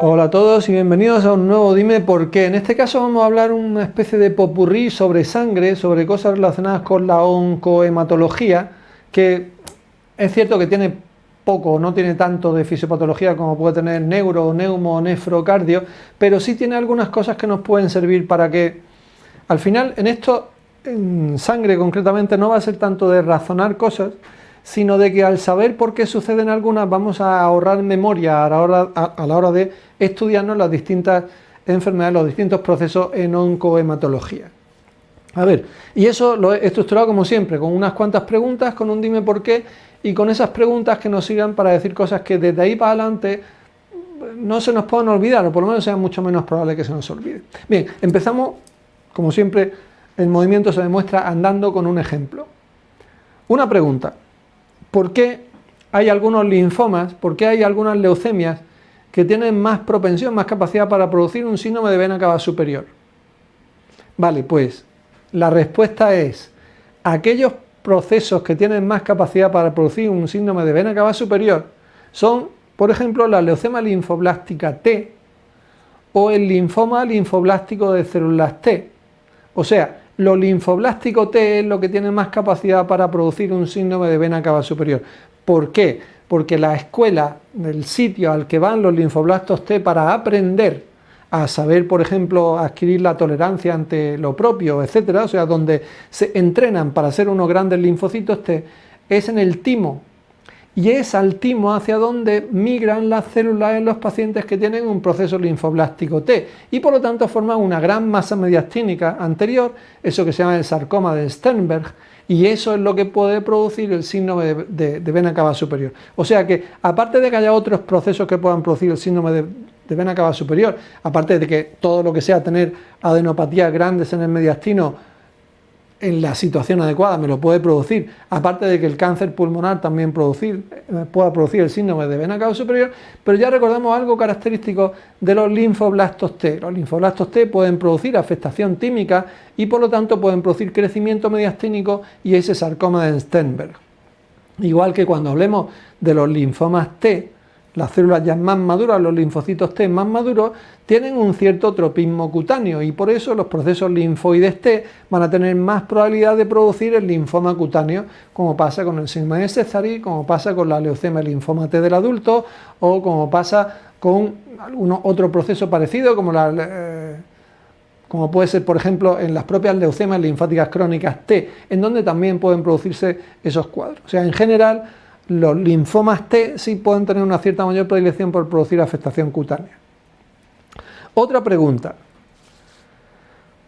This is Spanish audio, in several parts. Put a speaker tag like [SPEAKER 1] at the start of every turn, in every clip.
[SPEAKER 1] Hola a todos y bienvenidos a un nuevo Dime Por Qué. En este caso vamos a hablar una especie de popurrí sobre sangre, sobre cosas relacionadas con la oncohematología, que es cierto que tiene poco, no tiene tanto de fisiopatología como puede tener neuro, neumo, nefrocardio, pero sí tiene algunas cosas que nos pueden servir para que, al final, en esto, en sangre concretamente, no va a ser tanto de razonar cosas, sino de que al saber por qué suceden algunas vamos a ahorrar memoria a la hora de estudiarnos las distintas enfermedades, los distintos procesos en oncohematología. A ver, y eso lo he estructurado como siempre, con unas cuantas preguntas, con un dime por qué, y con esas preguntas que nos sirvan para decir cosas que desde ahí para adelante no se nos puedan olvidar, o por lo menos sea mucho menos probable que se nos olvide. Bien, empezamos, como siempre, el movimiento se demuestra andando con un ejemplo. Una pregunta: ¿por qué hay algunos linfomas, por qué hay algunas leucemias que tienen más propensión, más capacidad para producir un síndrome de vena cava superior? Vale, pues la respuesta es: aquellos procesos que tienen más capacidad para producir un síndrome de vena cava superior son, por ejemplo, la leucemia linfoblástica T o el linfoma linfoblástico de células T. O sea, lo linfoblástico T es lo que tiene más capacidad para producir un síndrome de vena cava superior. ¿Por qué? Porque la escuela, el sitio al que van los linfoblastos T para aprender a saber, por ejemplo, adquirir la tolerancia ante lo propio, etcétera, o sea, donde se entrenan para ser unos grandes linfocitos T, es en el timo. Y es al timo hacia donde migran las células en los pacientes que tienen un proceso linfoblástico T y por lo tanto forman una gran masa mediastínica anterior, eso que se llama el sarcoma de Sternberg, y eso es lo que puede producir el síndrome de vena cava superior. O sea que, aparte de que haya otros procesos que puedan producir el síndrome de vena cava superior, aparte de que todo lo que sea tener adenopatías grandes en el mediastino en la situación adecuada me lo puede producir, aparte de que el cáncer pulmonar también pueda producir el síndrome de vena cava superior, pero ya recordamos algo característico de los linfoblastos T. Los linfoblastos T pueden producir afectación tímica y por lo tanto pueden producir crecimiento mediastínico y ese sarcoma de Sternberg. Igual que cuando hablemos de los linfomas T, las células ya más maduras, los linfocitos T más maduros, tienen un cierto tropismo cutáneo y por eso los procesos linfoides T van a tener más probabilidad de producir el linfoma cutáneo, como pasa con el síndrome de Sézary, como pasa con la leucemia linfoma T del adulto o como pasa con algún otro proceso parecido como puede ser, por ejemplo, en las propias leucemias linfáticas crónicas T, en donde también pueden producirse esos cuadros. O sea, en general, los linfomas T sí pueden tener una cierta mayor predilección por producir afectación cutánea. Otra pregunta: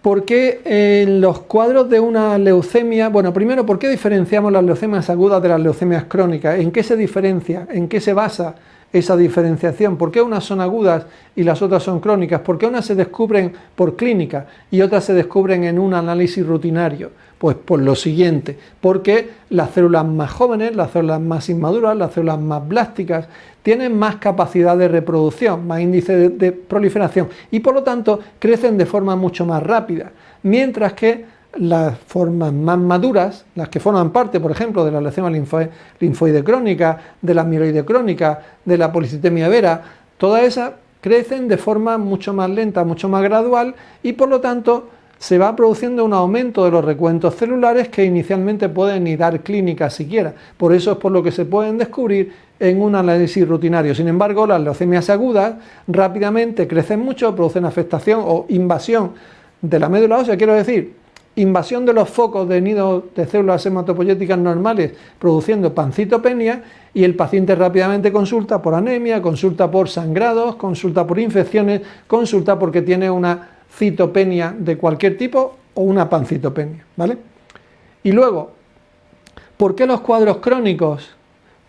[SPEAKER 1] ¿por qué en los cuadros de una leucemia, bueno, primero, ¿por qué diferenciamos las leucemias agudas de las leucemias crónicas? ¿En qué se diferencia? ¿En qué se basa esa diferenciación? ¿Por qué unas son agudas y las otras son crónicas? ¿Por qué unas se descubren por clínica y otras se descubren en un análisis rutinario? Pues por lo siguiente: porque las células más jóvenes, las células más inmaduras, las células más blásticas tienen más capacidad de reproducción, más índice de proliferación y por lo tanto crecen de forma mucho más rápida, mientras que las formas más maduras, las que forman parte, por ejemplo, de la leucemia linfoide crónica, de la amiloide crónica, de la policitemia vera, todas esas crecen de forma mucho más lenta, mucho más gradual y por lo tanto se va produciendo un aumento de los recuentos celulares que inicialmente pueden ni dar clínica siquiera. Por eso es por lo que se pueden descubrir en un análisis rutinario. Sin embargo, las leucemias agudas rápidamente crecen mucho, producen afectación o invasión de la médula ósea, quiero decir, invasión de los focos de nido de células hematopoyéticas normales, produciendo pancitopenia, y el paciente rápidamente consulta por anemia, consulta por sangrados, consulta por infecciones, consulta porque tiene una citopenia de cualquier tipo o una pancitopenia, ¿vale? Y luego, ¿por qué los cuadros crónicos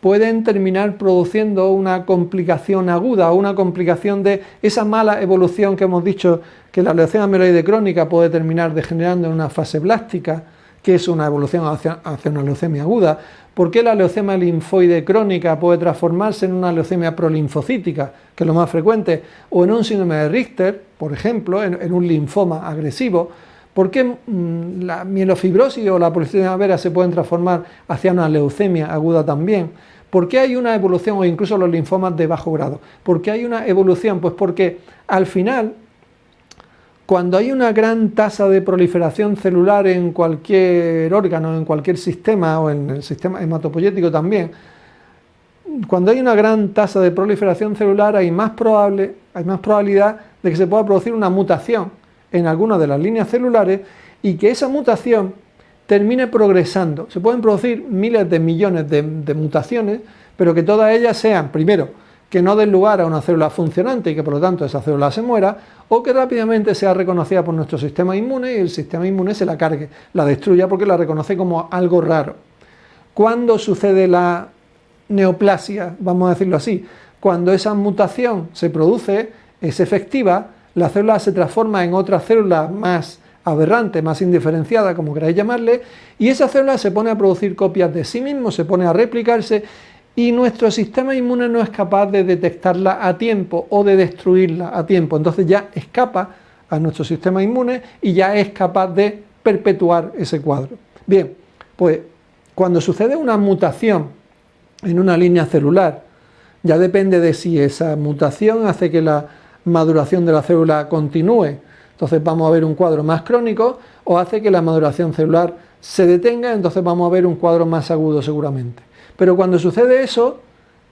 [SPEAKER 1] pueden terminar produciendo una complicación aguda o una complicación de esa mala evolución que hemos dicho que la leucemia amiloide crónica puede terminar degenerando en una fase blástica, que es una evolución hacia una leucemia aguda? ¿Por qué la leucemia linfoide crónica puede transformarse en una leucemia prolinfocítica, que es lo más frecuente, o en un síndrome de Richter, por ejemplo, en un linfoma agresivo? ¿Por qué la mielofibrosis o la policistemia vera se pueden transformar hacia una leucemia aguda también? ¿Por qué hay una evolución, o incluso los linfomas de bajo grado? ¿Por qué hay una evolución? Pues porque al final, cuando hay una gran tasa de proliferación celular en cualquier órgano, en cualquier sistema, o en el sistema hematopoyético también, cuando hay una gran tasa de proliferación celular hay más probabilidad de que se pueda producir una mutación en alguna de las líneas celulares y que esa mutación termine progresando. Se pueden producir miles de millones de mutaciones, pero que todas ellas sean, primero, que no den lugar a una célula funcionante y que por lo tanto esa célula se muera, o que rápidamente sea reconocida por nuestro sistema inmune y el sistema inmune se la cargue, la destruya porque la reconoce como algo raro. ¿Cuándo sucede la neoplasia, vamos a decirlo así? Cuando esa mutación se produce, es efectiva, la célula se transforma en otra célula más aberrante, más indiferenciada, como queráis llamarle, y esa célula se pone a producir copias de sí mismo, se pone a replicarse, y nuestro sistema inmune no es capaz de detectarla a tiempo o de destruirla a tiempo. Entonces ya escapa a nuestro sistema inmune y ya es capaz de perpetuar ese cuadro. Bien, pues cuando sucede una mutación en una línea celular, ya depende de si esa mutación hace que la maduración de la célula continúe, entonces vamos a ver un cuadro más crónico, o hace que la maduración celular se detenga, entonces vamos a ver un cuadro más agudo seguramente. Pero cuando sucede eso,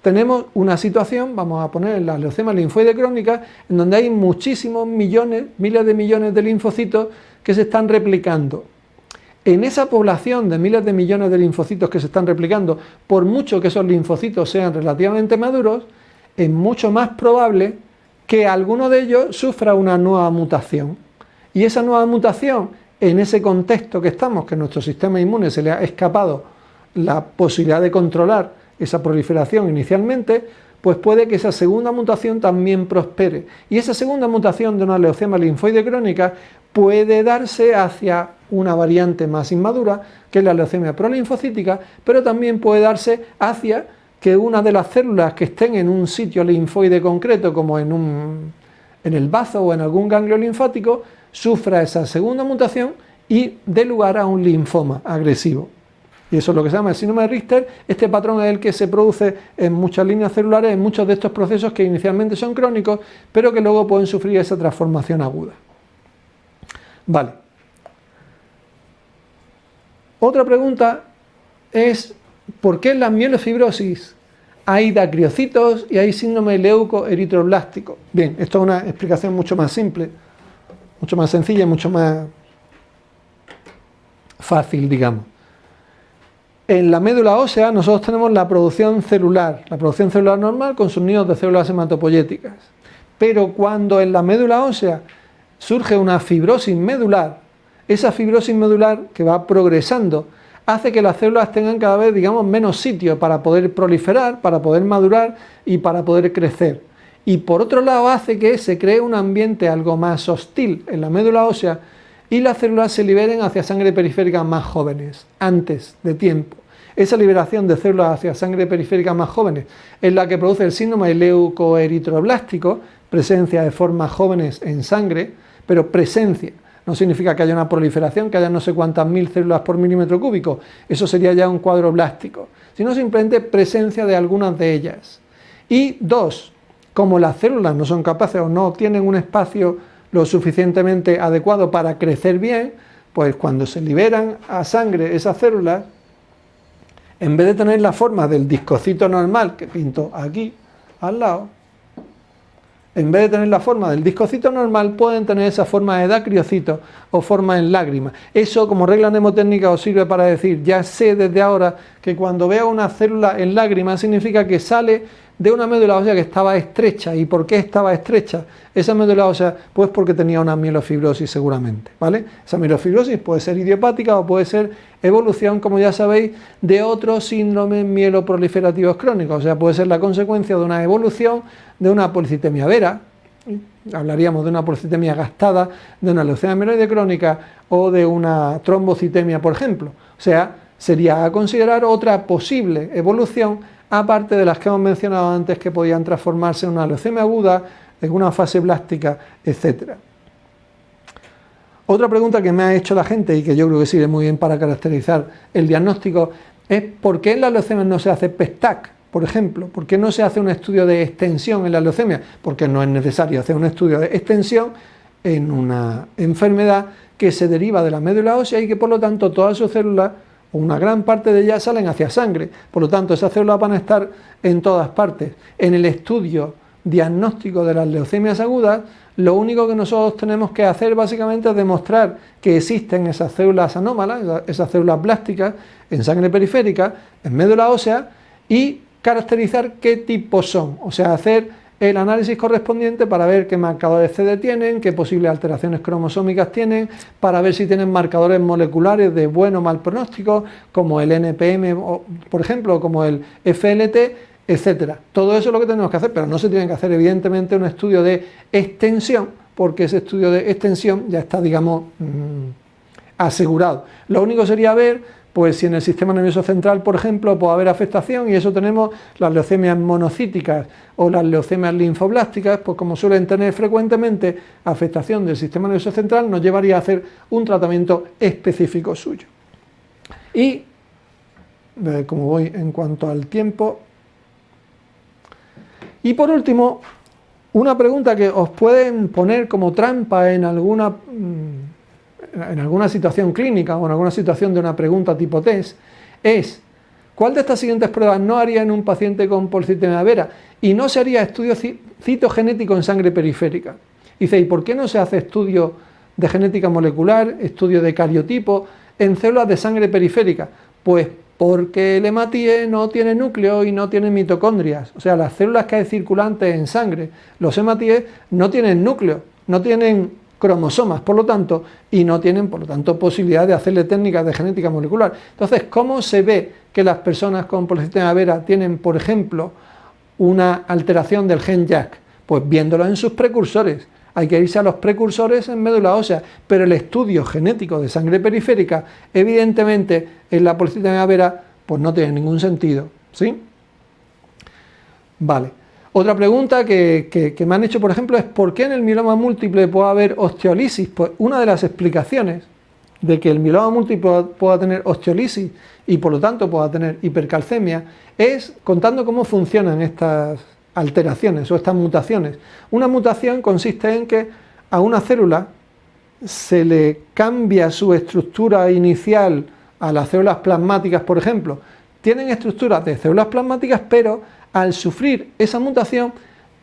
[SPEAKER 1] tenemos una situación, vamos a poner la leucemia linfoide crónica, en donde hay muchísimos millones, miles de millones de linfocitos que se están replicando. En esa población de miles de millones de linfocitos que se están replicando, por mucho que esos linfocitos sean relativamente maduros, es mucho más probable que alguno de ellos sufra una nueva mutación. Y esa nueva mutación, en ese contexto que estamos, que nuestro sistema inmune se le ha escapado la posibilidad de controlar esa proliferación inicialmente, pues puede que esa segunda mutación también prospere. Y esa segunda mutación de una leucemia linfoide crónica puede darse hacia una variante más inmadura, que es la leucemia prolinfocítica, pero también puede darse hacia que una de las células que estén en un sitio linfoide concreto, como en el bazo o en algún ganglio linfático, sufra esa segunda mutación y dé lugar a un linfoma agresivo. Y eso es lo que se llama el síndrome de Richter. Este patrón es el que se produce en muchas líneas celulares, en muchos de estos procesos que inicialmente son crónicos, pero que luego pueden sufrir esa transformación aguda. Vale. Otra pregunta es, ¿por qué en la mielofibrosis hay dacriocitos y hay síndrome leucoeritroblástico? Bien, esto es una explicación mucho más simple, mucho más sencilla y mucho más fácil, digamos. En la médula ósea nosotros tenemos la producción celular normal con sus nidos de células hematopoyéticas. Pero cuando en la médula ósea surge una fibrosis medular, esa fibrosis medular que va progresando hace que las células tengan cada vez, digamos, menos sitio para poder proliferar, para poder madurar y para poder crecer. Y por otro lado hace que se cree un ambiente algo más hostil en la médula ósea y las células se liberen hacia sangre periférica más jóvenes, antes de tiempo. Esa liberación de células hacia sangre periférica más jóvenes es la que produce el síndrome leucoeritroblástico, presencia de formas jóvenes en sangre, pero presencia. No significa que haya una proliferación, que haya no sé cuántas mil células por milímetro cúbico, eso sería ya un cuadro blástico, sino simplemente presencia de algunas de ellas. Y dos, como las células no son capaces o no tienen un espacio lo suficientemente adecuado para crecer bien, pues cuando se liberan a sangre esas células, en vez de tener la forma del discocito normal que pinto aquí al lado, en vez de tener la forma del discocito normal, pueden tener esa forma de dacriocito o forma en lágrima. Eso, como regla mnemotécnica, os sirve para decir, ya sé desde ahora que cuando veo una célula en lágrima significa que sale de una médula ósea que estaba estrecha. ¿Y por qué estaba estrecha esa médula ósea? Pues porque tenía una mielofibrosis seguramente, ¿vale? Esa mielofibrosis puede ser idiopática o puede ser evolución, como ya sabéis, de otros síndromes mieloproliferativos crónicos. O sea, puede ser la consecuencia de una evolución de una policitemia vera, hablaríamos de una policitemia gastada, de una leucemia amiloide crónica o de una trombocitemia, por ejemplo. O sea, sería a considerar otra posible evolución, aparte de las que hemos mencionado antes, que podían transformarse en una leucemia aguda, en una fase blástica, etc. Otra pregunta que me ha hecho la gente y que yo creo que sirve muy bien para caracterizar el diagnóstico es ¿por qué en las leucemias no se hace PET-TAC, por ejemplo? ¿Por qué no se hace un estudio de extensión en la leucemia? Porque no es necesario hacer un estudio de extensión en una enfermedad que se deriva de la médula ósea y que por lo tanto todas sus células, o una gran parte de ellas, salen hacia sangre. Por lo tanto, esas células van a estar en todas partes. En el estudio diagnóstico de las leucemias agudas, lo único que nosotros tenemos que hacer básicamente es demostrar que existen esas células anómalas, esas células blásticas en sangre periférica, en médula ósea, y caracterizar qué tipos son, o sea, hacer el análisis correspondiente para ver qué marcadores CD tienen, qué posibles alteraciones cromosómicas tienen, para ver si tienen marcadores moleculares de buen o mal pronóstico, como el NPM, por ejemplo, como el FLT, etcétera. Todo eso es lo que tenemos que hacer, pero no se tiene que hacer evidentemente un estudio de extensión, porque ese estudio de extensión ya está, digamos, asegurado. Lo único sería ver pues si en el sistema nervioso central, por ejemplo, puede haber afectación, y eso tenemos las leucemias monocíticas o las leucemias linfoblásticas, pues como suelen tener frecuentemente afectación del sistema nervioso central, nos llevaría a hacer un tratamiento específico suyo. Y, como voy en cuanto al tiempo, y por último, una pregunta que os pueden poner como trampa en alguna situación clínica o en alguna situación de una pregunta tipo test, es ¿cuál de estas siguientes pruebas no haría en un paciente con policitemia vera? Y no se haría estudio citogenético en sangre periférica. Dice, ¿y por qué no se hace estudio de genética molecular, estudio de cariotipo en células de sangre periférica? Pues porque el hematíe no tiene núcleo y no tiene mitocondrias. O sea, las células que hay circulantes en sangre, los hematíes, no tienen núcleo, no tienen cromosomas, por lo tanto, y no tienen, por lo tanto, posibilidad de hacerle técnicas de genética molecular. Entonces, ¿cómo se ve que las personas con policitemia vera tienen, por ejemplo, una alteración del gen JAK? Pues viéndolo en sus precursores. Hay que irse a los precursores en médula ósea, pero el estudio genético de sangre periférica, evidentemente, en la policitemia vera, pues no tiene ningún sentido, ¿sí? Vale. Otra pregunta que me han hecho, por ejemplo, es ¿por qué en el mieloma múltiple puede haber osteolisis? Pues una de las explicaciones de que el mieloma múltiple pueda tener osteolisis y por lo tanto pueda tener hipercalcemia es contando cómo funcionan estas alteraciones o estas mutaciones. Una mutación consiste en que a una célula se le cambia su estructura inicial a las células plasmáticas, por ejemplo. Tienen estructuras de células plasmáticas, pero al sufrir esa mutación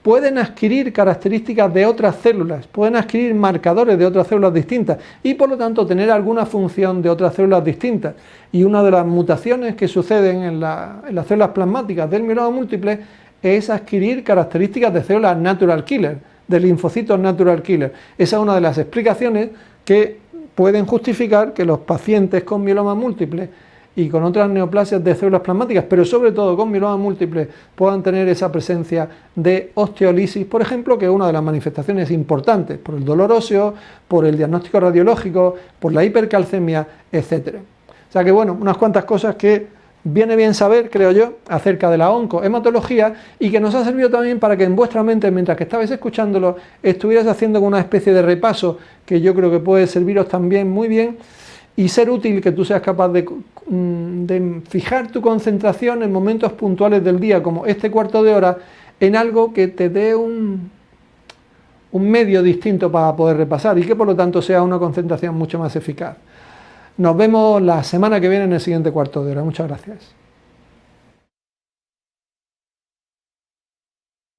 [SPEAKER 1] pueden adquirir características de otras células, pueden adquirir marcadores de otras células distintas y por lo tanto tener alguna función de otras células distintas. Y una de las mutaciones que suceden en las células plasmáticas del mieloma múltiple es adquirir características de células natural killer, de linfocitos natural killer. Esa es una de las explicaciones que pueden justificar que los pacientes con mieloma múltiple y con otras neoplasias de células plasmáticas, pero sobre todo con mieloma múltiple, puedan tener esa presencia de osteolisis, por ejemplo, que es una de las manifestaciones importantes, por el dolor óseo, por el diagnóstico radiológico, por la hipercalcemia, etc. O sea que bueno, unas cuantas cosas que viene bien saber, creo yo, acerca de la oncohematología y que nos ha servido también para que en vuestra mente, mientras que estabais escuchándolo, estuvierais haciendo una especie de repaso que yo creo que puede serviros también muy bien y ser útil, que tú seas capaz de fijar tu concentración en momentos puntuales del día, como este cuarto de hora, en algo que te dé un medio distinto para poder repasar y que por lo tanto sea una concentración mucho más eficaz. Nos vemos la semana que viene en el siguiente cuarto de hora. Muchas gracias.